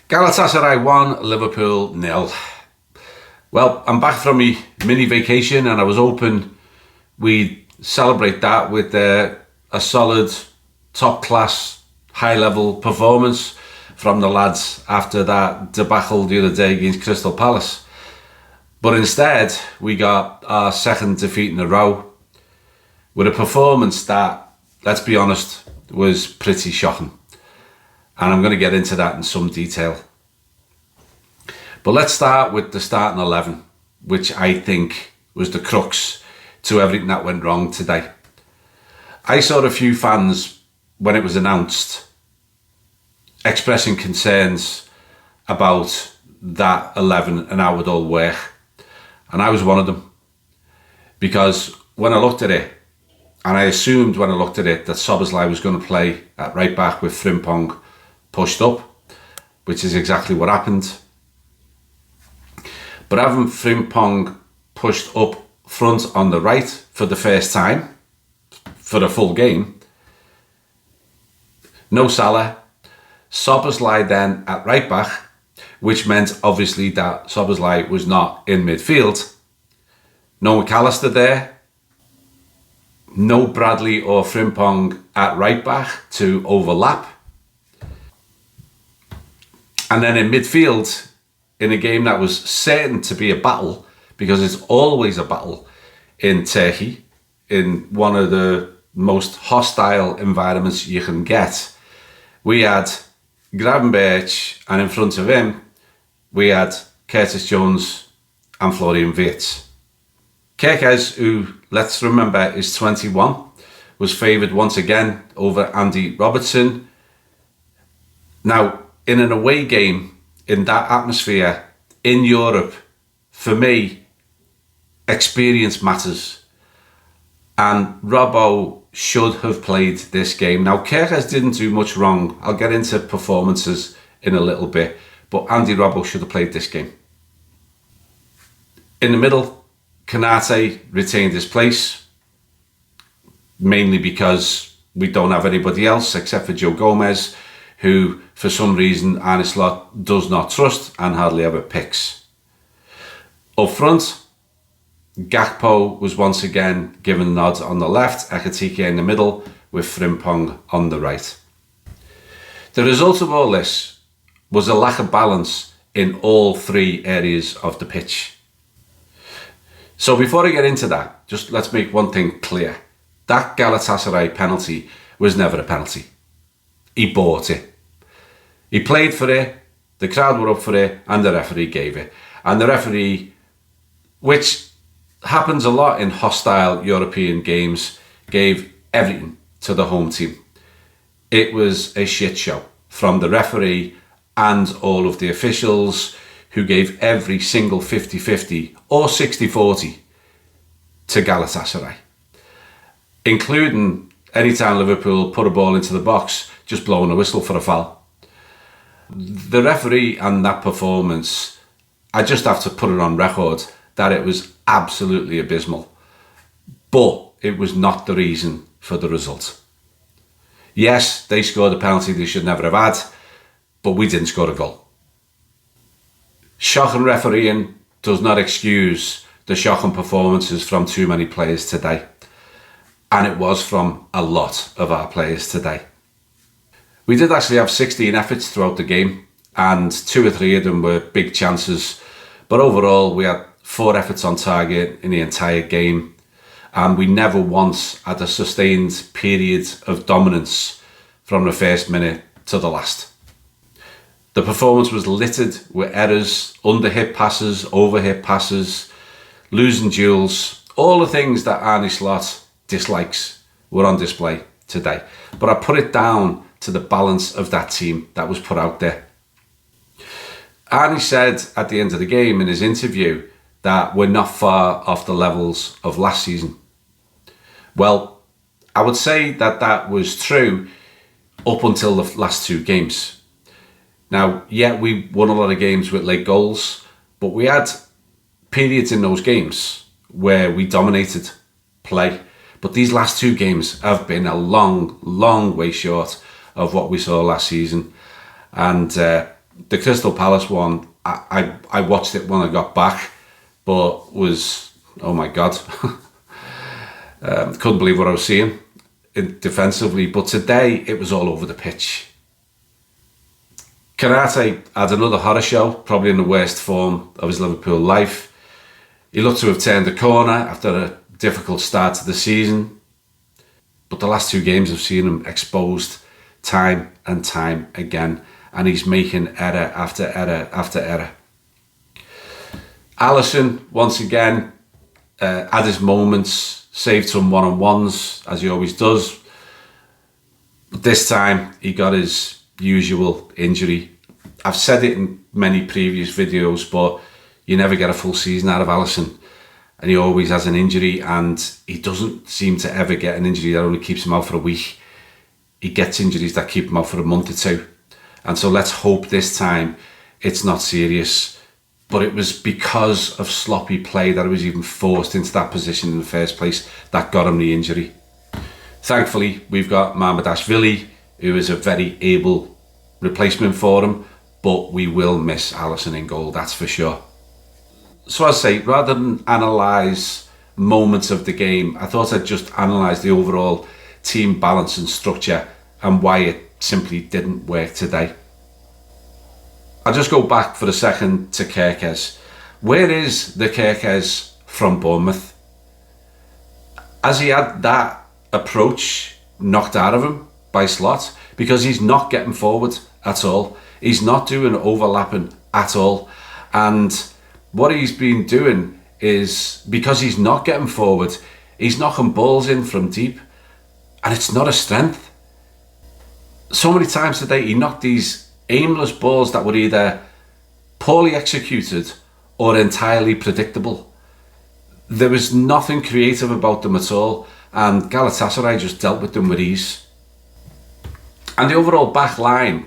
Galatasaray 1, Liverpool 0. Well, I'm back from my mini vacation and I was hoping we'd celebrate that with a solid, top-class, high-level performance from the lads after that debacle the other day against Crystal Palace. But instead, we got our second defeat in a row with a performance that, let's be honest, was pretty shocking. And I'm going to get into that in some detail. But let's start with the starting 11, which I think was the crux to everything that went wrong today. I saw a few fans, when it was announced, expressing concerns about that 11 and how it would all work. And I was one of them. Because when I looked at it, and I assumed when I looked at it that Szoboszlai was going to play at right back with Frimpong pushed up, which is exactly what happened. But having Frimpong pushed up front on the right for the first time, for the full game, no Salah, Szoboszlai then at right back, which meant obviously that Szoboszlai was not in midfield, no McAllister there, no Bradley or Frimpong at right back to overlap. And then in midfield, in a game that was certain to be a battle, because it's always a battle in Turkey, in one of the most hostile environments you can get, we had Gravenberch, and in front of him, we had Curtis Jones and Florian Wirtz. Kerkez, who, let's remember, is 21, was favoured once again over Andy Robertson. Now, in an away game, in that atmosphere, in Europe, for me, experience matters. And Robbo should have played this game. Now, Kerkez didn't do much wrong. I'll get into performances in a little bit, but Andy Robbo should have played this game. In the middle, Konate retained his place, mainly because we don't have anybody else except for Joe Gomez, who, for some reason, Arne Slot does not trust and hardly ever picks. Up front, Gakpo was once again given a nod on the left, Ekitike in the middle, with Frimpong on the right. The result of all this was a lack of balance in all three areas of the pitch. So before I get into that, just let's make one thing clear. That Galatasaray penalty was never a penalty. He bought it. He played for it, the crowd were up for it, and the referee gave it. And the referee, which happens a lot in hostile European games, gave everything to the home team. It was a shit show from the referee and all of the officials, who gave every single 50-50 or 60-40 to Galatasaray, including anytime Liverpool put a ball into the box, just blowing a whistle for a foul. The referee and that performance, I just have to put it on record that it was absolutely abysmal, but it was not the reason for the result. Yes, they scored a penalty they should never have had, but we didn't score a goal. Shocking refereeing does not excuse the shocking performances from too many players today. And it was from a lot of our players today. We did actually have 16 efforts throughout the game, and 2 or 3 of them were big chances. But overall, we had 4 efforts on target in the entire game, and we never once had a sustained period of dominance from the first minute to the last. The performance was littered with errors, under-hit passes, over-hit passes, losing duels. All the things that Arne Slot dislikes were on display today. But I put it down to the balance of that team that was put out there. Arne said at the end of the game in his interview that we're not far off the levels of last season. Well, I would say that that was true up until the last 2 games. Now, yeah, we won a lot of games with late goals, but we had periods in those games where we dominated play. But these last 2 games have been a long, long way short of what we saw last season. And The Crystal Palace one, I watched it when I got back, but was, oh my God. Couldn't believe what I was seeing defensively. But today, it was all over the pitch. Konate had another horror show, probably in the worst form of his Liverpool life. He looked to have turned the corner after a difficult start to the season. But the last 2 games have seen him exposed time and time again. And he's making error after error after error. Alisson, once again, had his moments, saved some one-on-ones, as he always does. But this time, he got his usual injury. I've said it in many previous videos, but you never get a full season out of Alisson. And he always has an injury, and he doesn't seem to ever get an injury that only keeps him out for a week. He gets injuries that keep him out for a month or 2. And so let's hope this time it's not serious. But it was because of sloppy play that he was even forced into that position in the first place that got him the injury. Thankfully, we've got Mamardashvili, who is a very able replacement for him, but we will miss Alisson in goal, that's for sure. So as I say, rather than analyse moments of the game, I thought I'd just analyse the overall team balance and structure and why it simply didn't work today. I'll just go back for a second to Kerkez. Where is the Kerkez from Bournemouth? Has he had that approach knocked out of him by Slot? Because he's not getting forward at all. He's not doing overlapping at all. And what he's been doing is, because he's not getting forward, he's knocking balls in from deep. And it's not a strength. So many times today, he knocked these aimless balls that were either poorly executed or entirely predictable. There was nothing creative about them at all, and Galatasaray just dealt with them with ease. And the overall back line,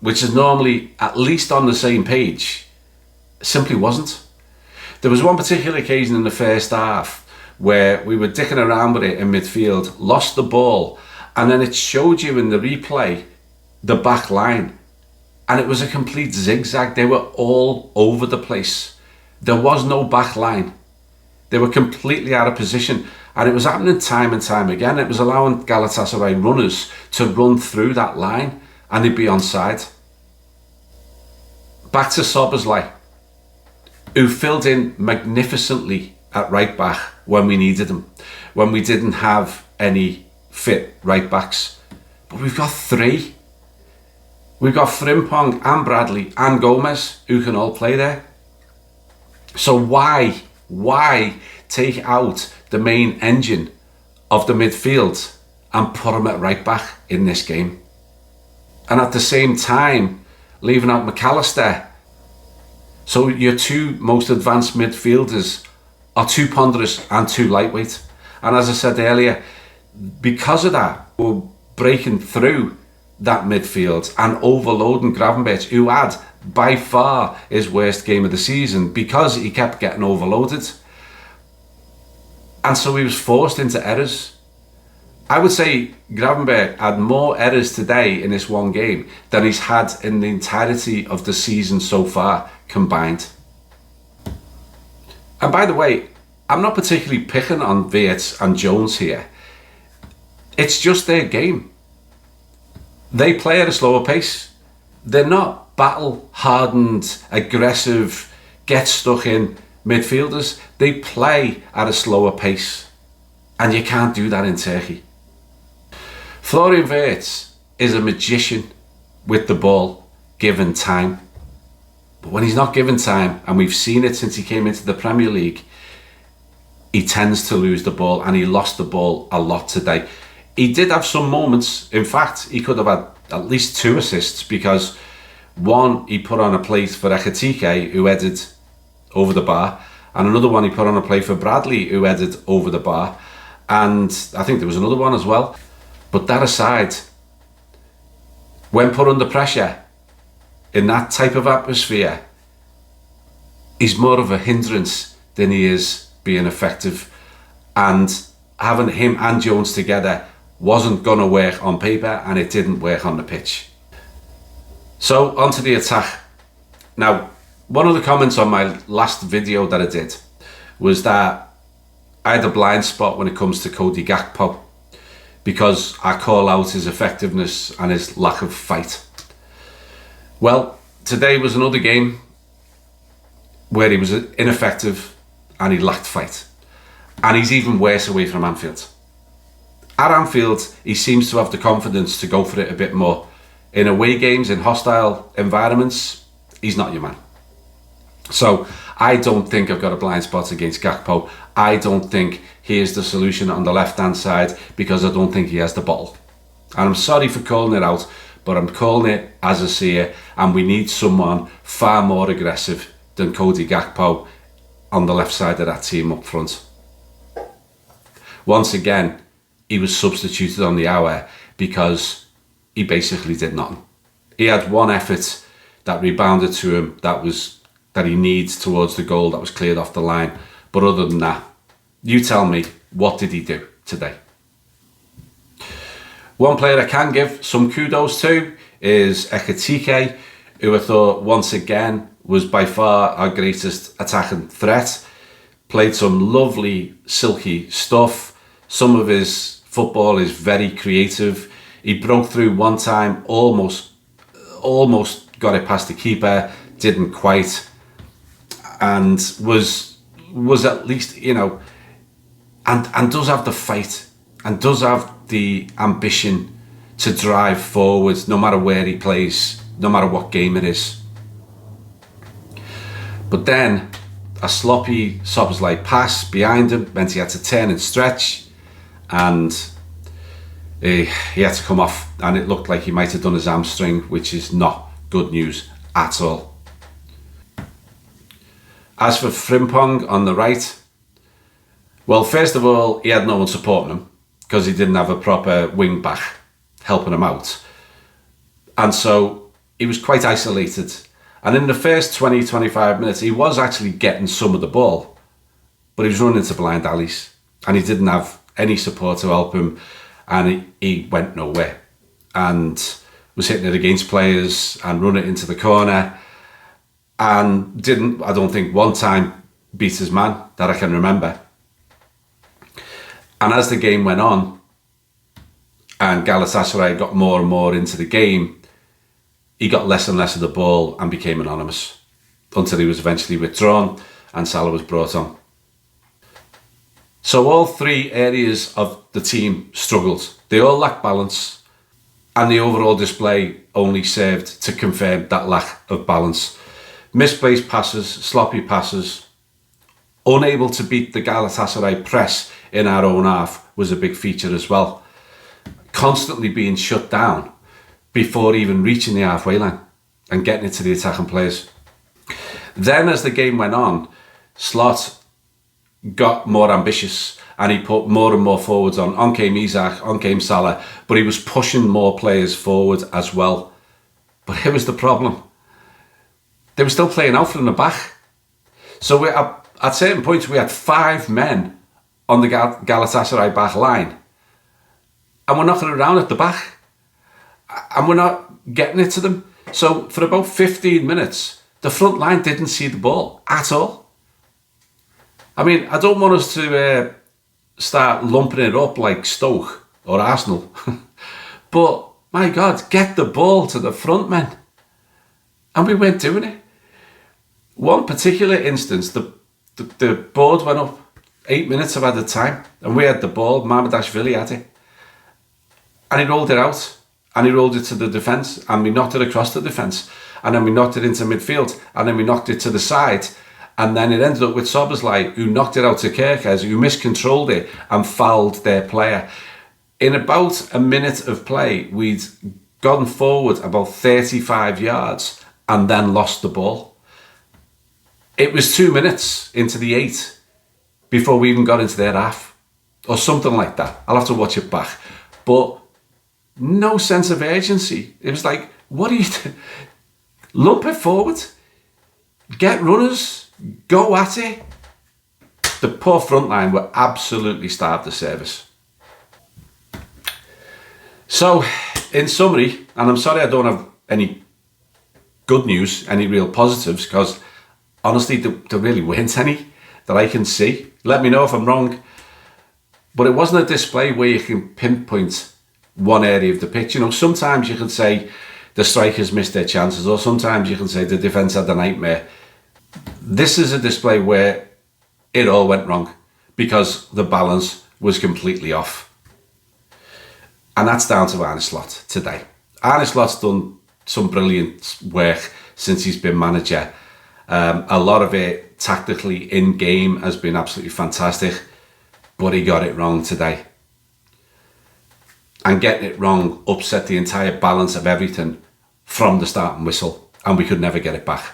which is normally at least on the same page, simply wasn't. There was one particular occasion in the first half where we were dicking around with it in midfield, lost the ball, and then it showed you in the replay the back line. And it was a complete zigzag. They were all over the place. There was no back line. They were completely out of position. And it was happening time and time again. It was allowing Galatasaray runners to run through that line and they'd be onside. Back to Szoboszlai, who filled in magnificently at right back when we needed him, when we didn't have any fit right backs. But we've got 3. We've got Frimpong and Bradley and Gomez who can all play there. So why take out the main engine of the midfield and put him at right back in this game? And at the same time, leaving out McAllister. So your 2 most advanced midfielders are too ponderous and too lightweight. And as I said earlier, because of that, we're breaking through that midfield and overloading Gravenberch, who had by far his worst game of the season because he kept getting overloaded. And so he was forced into errors. I would say Gravenberch had more errors today in this one game than he's had in the entirety of the season so far combined. And by the way, I'm not particularly picking on Wirtz and Jones here. It's just their game. They play at a slower pace. They're not battle-hardened, aggressive, get-stuck-in midfielders. They play at a slower pace. And you can't do that in Turkey. Florian Wirtz is a magician with the ball, given time. But when he's not given time, and we've seen it since he came into the Premier League, he tends to lose the ball, and he lost the ball a lot today. He did have some moments. In fact, he could have had at least 2 assists, because one he put on a plate for Ekitike, who headed over the bar, and another one he put on a plate for Bradley, who headed over the bar, and I think there was another one as well. But that aside, when put under pressure in that type of atmosphere, he's more of a hindrance than he is being effective. And having him and Jones together wasn't going to work on paper, and it didn't work on the pitch. So onto the attack. Now, one of the comments on my last video that I did was that I had a blind spot when it comes to Cody Gakpo because I call out his effectiveness and his lack of fight. Well, today was another game where he was ineffective and he lacked fight. And he's even worse away from Anfield. At Anfield, he seems to have the confidence to go for it a bit more. In away games, in hostile environments, he's not your man. So I don't think I've got a blind spot against Gakpo. I don't think he is the solution on the left-hand side because I don't think he has the ball. And I'm sorry for calling it out, but I'm calling it as I see it, and we need someone far more aggressive than Cody Gakpo on the left side of that team up front. Once again, he was substituted on the hour because he basically did nothing. He had one effort that rebounded to him that he needs towards the goal that was cleared off the line. But other than that, you tell me, what did he do today? One player I can give some kudos to is Ekitike, who I thought once again was by far our greatest attacking threat. Played some lovely silky stuff. Some of his football is very creative. He broke through one time, almost got it past the keeper, didn't quite, and was at least, you know, and does have the fight and does have the ambition to drive forward no matter where he plays, no matter what game it is. But then a sloppy Szoboszlai pass behind him meant he had to turn and stretch, and he had to come off, and it looked like he might have done his hamstring, which is not good news at all. As for Frimpong on the right, well, first of all, he had no one supporting him because he didn't have a proper wing back helping him out. And so he was quite isolated. And in the first 20-25 minutes, he was actually getting some of the ball, but he was running into blind alleys and he didn't have any support to help him, and he went nowhere and was hitting it against players and running it into the corner, and didn't, I don't think, one time beat his man that I can remember. And as the game went on and Galatasaray got more and more into the game, he got less and less of the ball and became anonymous until he was eventually withdrawn and Salah was brought on. So all three areas of the team struggled. They all lacked balance, and the overall display only served to confirm that lack of balance. Misplaced passes, sloppy passes, unable to beat the Galatasaray press in our own half was a big feature as well. Constantly being shut down before even reaching the halfway line and getting it to the attacking players. Then as the game went on, Slot got more ambitious and he put more and more forwards on. On came Isak, on came Salah, but he was pushing more players forward as well. But here was the problem. They were still playing out from the back. So at certain points we had 5 men on the Galatasaray back line, and we're knocking it around at the back and we're not getting it to them. So for about 15 minutes, the front line didn't see the ball at all. I mean, I don't want us to start lumping it up like Stoke or Arsenal, but my God, get the ball to the front men. And we weren't doing it. One particular instance, the board went up 8 minutes of added time, and we had the ball. Mamardashvili had it, and he rolled it out, and he rolled it to the defence, and we knocked it across the defence, and then we knocked it into midfield, and then we knocked it to the side, and then it ended up with Szoboszlai, who knocked it out to Kerkez, who miscontrolled it and fouled their player. In about a minute of play, we'd gone forward about 35 yards and then lost the ball. It was 2 minutes into the 8 before we even got into their half, or something like that. I'll have to watch it back. But no sense of urgency. It was like, what are you doing? Lump it forward. Get runners. Go at it. The poor front line were absolutely starved of service. So, in summary, and I'm sorry I don't have any good news, any real positives, because honestly, there really weren't any that I can see. Let me know if I'm wrong. But it wasn't a display where you can pinpoint one area of the pitch. You know, sometimes you can say the strikers missed their chances, or sometimes you can say the defence had a nightmare. This is a display where it all went wrong because the balance was completely off. And that's down to Arne Slot today. Arne Slot's done some brilliant work since he's been manager. A lot of it tactically in game has been absolutely fantastic, but he got it wrong today. And getting it wrong upset the entire balance of everything from the starting whistle, and we could never get it back.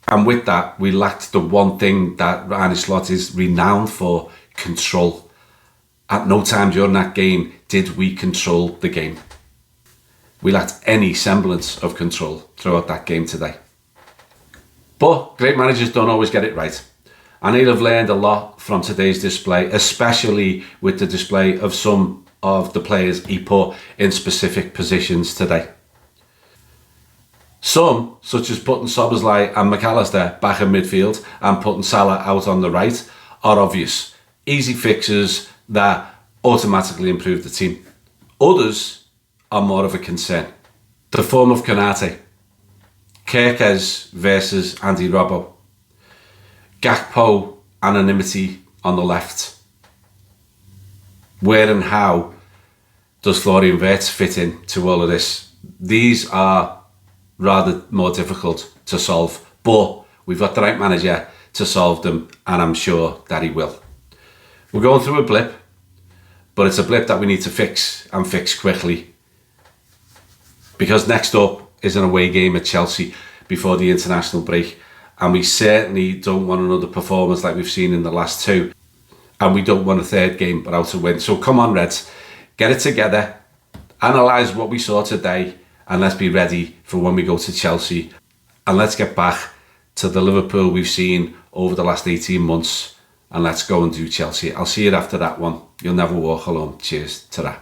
And with that, we lacked the one thing that Arne Slot is renowned for: control. At no time during that game did we control the game. We lacked any semblance of control throughout that game today. But great managers don't always get it right. And he'll have learned a lot from today's display, especially with the display of some of the players he put in specific positions today. Some, such as putting Szoboszlai and McAllister back in midfield and putting Salah out on the right, are obvious, easy fixes that automatically improve the team. Others are more of a concern. The form of Konate, Kerkez versus Andy Robbo, Gakpo anonymity on the left. Where and how does Florian Wirtz fit in to all of this? These are rather more difficult to solve, but we've got the right manager to solve them, and I'm sure that he will. We're going through a blip, but it's a blip that we need to fix, and fix quickly, because next up is an away game at Chelsea before the international break, and we certainly don't want another performance like we've seen in the last two, and we don't want a third game but out to win. So come on, Reds, get it together, analyse what we saw today, and let's be ready for when we go to Chelsea, and let's get back to the Liverpool we've seen over the last 18 months, and let's go and do Chelsea. I'll see you after that one. You'll never walk alone. Cheers. Ta-ra.